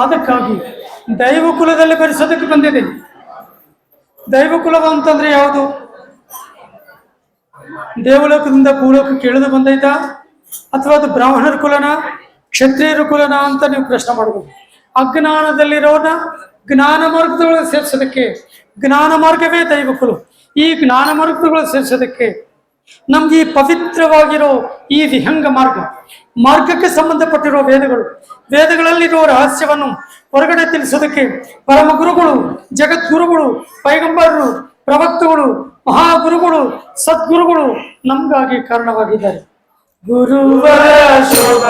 ಅದಕ್ಕಾಗಿ ದೈವ ಕುಲದಲ್ಲಿ ಬರೆಸೋದಕ್ಕೆ ಬಂದಿದೆ. ದೈವ ಕುಲವ ಅಂತಂದ್ರೆ ಯಾವುದು? ದೇವಲೋಕದಿಂದ ಭೂಲೋಕಕ್ಕೆ ಇಳಿದು ಬಂದೈತ, ಅಥವಾ ಅದು ಬ್ರಾಹ್ಮಣರ ಕುಲನ, ಕ್ಷತ್ರಿಯರ ಕುಲನ ಅಂತ ನೀವು ಪ್ರಶ್ನೆ ಮಾಡಬಹುದು. ಅಜ್ಞಾನದಲ್ಲಿರೋನ ಜ್ಞಾನ ಮಾರ್ಗದೊಳಗೆ ಸೇರಿಸೋದಕ್ಕೆ, ಜ್ಞಾನ ಮಾರ್ಗವೇ ದೈವ ಕುಲ. ಈ ಜ್ಞಾನ ಮಾರ್ಗದೊಳಗೆ ಸೇರಿಸೋದಕ್ಕೆ ನಮ್ಗೆ ಈ ಪವಿತ್ರವಾಗಿರೋ ಈ ವಿಹಂಗ ಮಾರ್ಗಕ್ಕೆ ಸಂಬಂಧಪಟ್ಟಿರೋ ವೇದಗಳಲ್ಲಿರೋ ರಹಸ್ಯವನ್ನು ಹೊರಗಡೆ ತಿಳಿಸೋದಕ್ಕೆ ಪರಮ ಗುರುಗಳು, ಜಗದ್ಗುರುಗಳು, ಪೈಗಂಬರರು, ಪ್ರವಕ್ತಗಳು, ಮಹಾಗುರುಗಳು, ಸದ್ಗುರುಗಳು ನಮಗಾಗಿ ಕಾರಣವಾಗಿದ್ದಾರೆ. ಗುರುವರ ಶೋಭ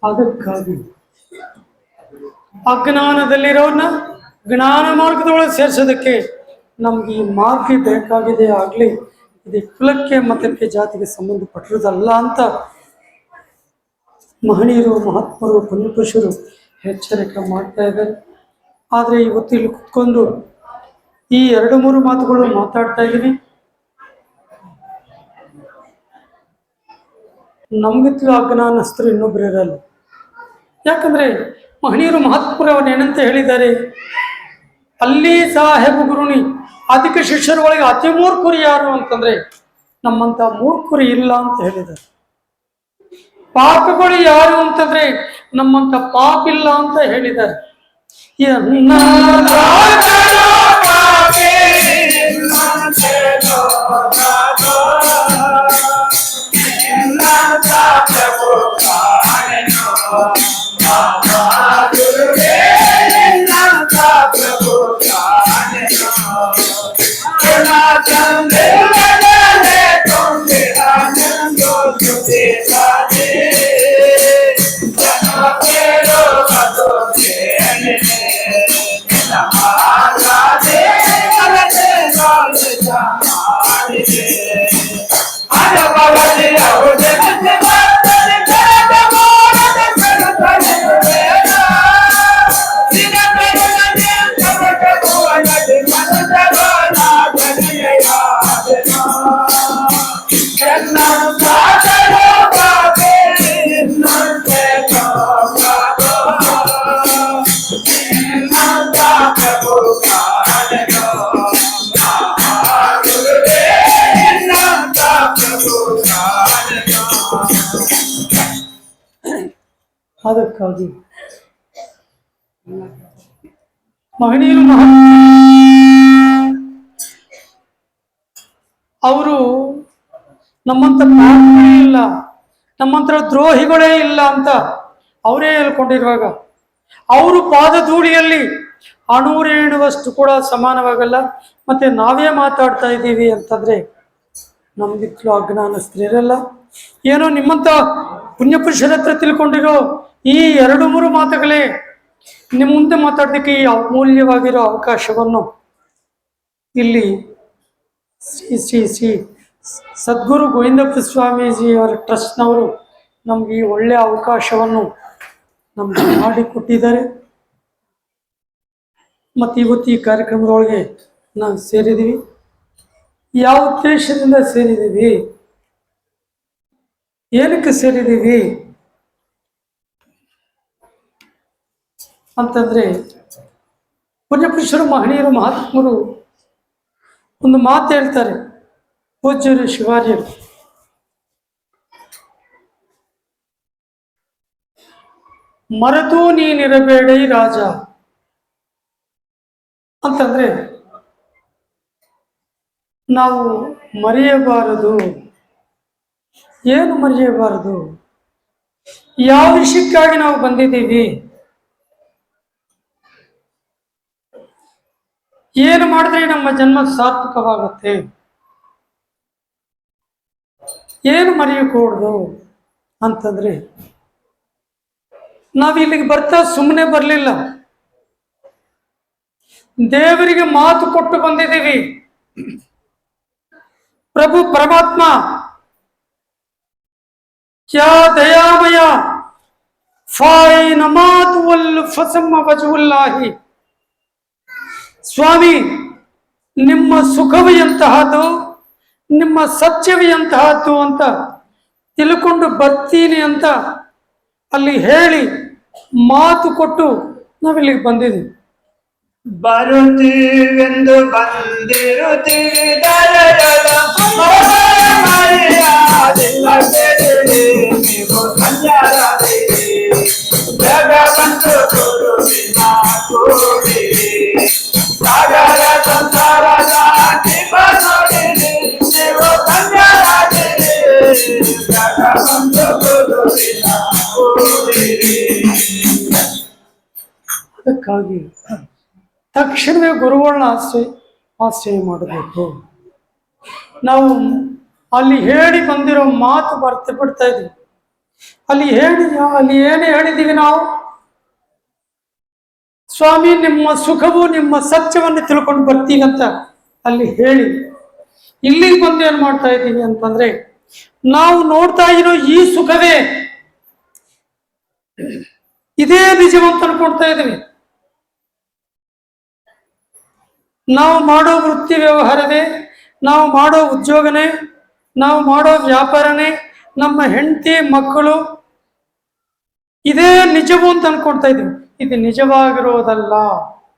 ಅದಕ್ಕಾಗಿ ಅಜ್ಞಾನದಲ್ಲಿರೋನ್ನ ಜ್ಞಾನ ಮಾರ್ಗದೊಳಗೆ ಸೇರಿಸೋದಕ್ಕೆ ನಮ್ಗೆ ಈ ಮಾರ್ಗ ಬೇಕಾಗಿದೆ. ಆಗಲಿ ಇದು ಕುಲಕ್ಕೆ, ಮತಕ್ಕೆ, ಜಾತಿಗೆ ಸಂಬಂಧಪಟ್ಟಿರೋದಲ್ಲ ಅಂತ ಮಹನೀಯರು, ಮಹಾತ್ಮರು, ಪುಣ್ಯಪುರುಷರು ಎಚ್ಚರಿಕೆ ಮಾಡ್ತಾ ಇದ್ದಾರೆ. ಆದರೆ ಇವತ್ತು ಇಲ್ಲಿ ಕುತ್ಕೊಂಡು ಈ 2-3 ಮಾತುಗಳು ಮಾತಾಡ್ತಾ ಇದ್ದೀವಿ. ನಮ್ಗಿತ್ಲು ಅಜ್ಞಾನಸ್ಥರು ಇನ್ನೊಬ್ರು ಇರಲ್ಲ. ಯಾಕಂದ್ರೆ ಮಹನೀಯರು, ಮಹಾತ್ಮರು ಅವನು ಏನಂತ ಹೇಳಿದ್ದಾರೆ? ಅಲ್ಲಿ ಸಾಹೇಬ ಗುರುನಿ ಅಧಿಕ ಶಿಷ್ಯರ ಒಳಗೆ ಅತಿ ಮೂರ್ಖರು ಯಾರು ಅಂತಂದ್ರೆ ನಮ್ಮಂತ ಮೂರ್ಖರು ಇಲ್ಲ ಅಂತ ಹೇಳಿದ್ದಾರೆ. ಪಾಪಗಳು ಯಾರು ಅಂತಂದ್ರೆ ನಮ್ಮಂತ ಪಾಪ ಇಲ್ಲ ಅಂತ ಹೇಳಿದ್ದಾರೆ. ಅದಕ್ಕಾಗಿ ಮಹನೀಯರು, ಅವರು ನಮ್ಮಂತ ಪಾಪಿಗಳೇ ಇಲ್ಲ, ನಮ್ಮಂತ ದ್ರೋಹಿಗಳೇ ಇಲ್ಲ ಅಂತ ಅವರೇ ಹೇಳ್ಕೊಂಡಿರುವಾಗ ಅವರು ಪಾದಧೂಳಿಯಲ್ಲಿ ಅಣುರೇಣುವಷ್ಟು ಕೂಡ ಸಮಾನವಾಗಲ್ಲ. ಮತ್ತೆ ನಾವೇ ಮಾತಾಡ್ತಾ ಇದ್ದೀವಿ ಅಂತಂದ್ರೆ ನಮ್ಗಿತ್ಲು ಅಜ್ಞಾನಸ್ಥರಿರಲ್ಲ. ಏನೋ ನಿಮ್ಮಂತ ಪುಣ್ಯಪುರುಷರ ಹತ್ರ ತಿಳ್ಕೊಂಡಿರೋ ಈ 2-3 ಮಾತುಗಳೇ ನಿಮ್ಮ ಮುಂದೆ ಮಾತಾಡೋದಕ್ಕೆ ಈ ಅಮೂಲ್ಯವಾಗಿರೋ ಅವಕಾಶವನ್ನು ಇಲ್ಲಿ ಶ್ರೀ ಶ್ರೀ ಶ್ರೀ ಸದ್ಗುರು ಗೋವಿಂದಪ್ಪ ಸ್ವಾಮೀಜಿಯವರ ಟ್ರಸ್ಟ್ನವರು ನಮ್ಗೆ ಈ ಒಳ್ಳೆಯ ಅವಕಾಶವನ್ನು ನಮ್ಗೆ ಮಾಡಿಕೊಟ್ಟಿದ್ದಾರೆ. ಮತ್ತು ಇವತ್ತು ಈ ಕಾರ್ಯಕ್ರಮದೊಳಗೆ ನಾವು ಸೇರಿದ್ದೀವಿ. ಯಾವ ಉದ್ದೇಶದಿಂದ ಸೇರಿದ್ದೀವಿ, ಏನಕ್ಕೆ ಸೇರಿದ್ದೀವಿ ಅಂತಂದ್ರೆ ಪುಣ್ಯಪುರುಷರು, ಮಹನೀಯರು, ಮಹಾತ್ಮರು ಒಂದು ಮಾತು ಹೇಳ್ತಾರೆ ಪೂಜ್ಯರು ಶಿವಾರ್ಯರು. ಮರೆತು ನೀನಿರಬೇಡಿ ರಾಜ ಅಂತಂದ್ರೆ ನಾವು ಮರೆಯಬಾರದು. ಏನು ಮರೆಯಬಾರದು? ಯಾವ ವಿಷಯಕ್ಕಾಗಿ ನಾವು ಬಂದಿದ್ದೀವಿ, ಏನು ಮಾಡಿದ್ರೆ ನಮ್ಮ ಜನ್ಮ ಸಾರ್ಥಕವಾಗುತ್ತೆ, ಏನು ಮರೆಯಕೂಡದು ಅಂತಂದ್ರೆ, ನಾವು ಇಲ್ಲಿಗೆ ಬರ್ತಾ ಸುಮ್ಮನೆ ಬರಲಿಲ್ಲ, ದೇವರಿಗೆ ಮಾತು ಕೊಟ್ಟು ಬಂದಿದ್ದೀವಿ. ಪ್ರಭು ಪರಮಾತ್ಮ ಕ್ಯಾ ದಯಾಮಯ ಫಾಯ್ ನಮಾತು ವಲ್ ಫಸಮ್ಮ ವಜುಲ್ಲಾಹಿ. ಸ್ವಾಮಿ, ನಿಮ್ಮ ಸುಖವೇ ಎಂತಹದ್ದು, ನಿಮ್ಮ ಸತ್ಯವೇ ಎಂತಹದ್ದು ಅಂತ ತಿಳ್ಕೊಂಡು ಬರ್ತೀನಿ ಅಂತ ಅಲ್ಲಿ ಹೇಳಿ ಮಾತು ಕೊಟ್ಟು ನಾವಿಲ್ಲಿಗೆ ಬಂದಿದ್ದೀವಿ. ಬರುತ್ತೀವೆಂದು ಬಂದಿರುತ್ತೀವಿ ದಯಗಳ ನೀವು ಸಂಜಾರದಿರಿ ಜಗವಂತು ಗುರುವಿನ ಕೂಡಿರಿ ಸಾಗರ ಸಂಸಾರದ ಟಿಪ ನೋಡಿರಿ ನೀವು ಸಂಜಾರದಿರಿ ಜಗವಂತು ಗುರುವಿನ ಕೂಡಿರಿ. ಅದಕ್ಕಾಗಿ ತಕ್ಷಣವೇ ಗುರುಗಳನ್ನ ಆಶ್ರಯ ಮಾಡಬೇಕು. ನಾವು ಅಲ್ಲಿ ಹೇಳಿ ಬಂದಿರೋ ಮಾತು ಬರ್ತು ಬಿಡ್ತಾ ಇದ್ವಿ. ಅಲ್ಲಿ ಏನೇ ಹೇಳಿದ್ದೀವಿ ನಾವು, ಸ್ವಾಮಿ ನಿಮ್ಮ ಸುಖವು ನಿಮ್ಮ ಸತ್ಯವನ್ನು ತಿಳ್ಕೊಂಡು ಬರ್ತೀನಿ ಅಂತ ಅಲ್ಲಿ ಹೇಳಿ ಇಲ್ಲಿಗೆ ಬಂದು ಏನು ಮಾಡ್ತಾ ಇದ್ದೀವಿ ಅಂತಂದ್ರೆ, ನಾವು ನೋಡ್ತಾ ಇರೋ ಈ ಸುಖವೇ ಇದೇ ನಿಜವಂತ ಅನ್ಕೊಳ್ತಾ ಇದ್ದೀವಿ. ನಾವು ಮಾಡೋ ವೃತ್ತಿ ವ್ಯವಹಾರವೇ, ನಾವು ಮಾಡೋ ಉದ್ಯೋಗನೇ, ನಾವು ಮಾಡೋ ವ್ಯಾಪಾರನೇ, ನಮ್ಮ ಹೆಂಡತಿ ಮಕ್ಕಳು ಇದೇ ನಿಜವು ಅಂತ ಅನ್ಕೊಳ್ತಾ ಇದ್ದೀವಿ. ಇದು ನಿಜವಾಗಿರೋದಲ್ಲ.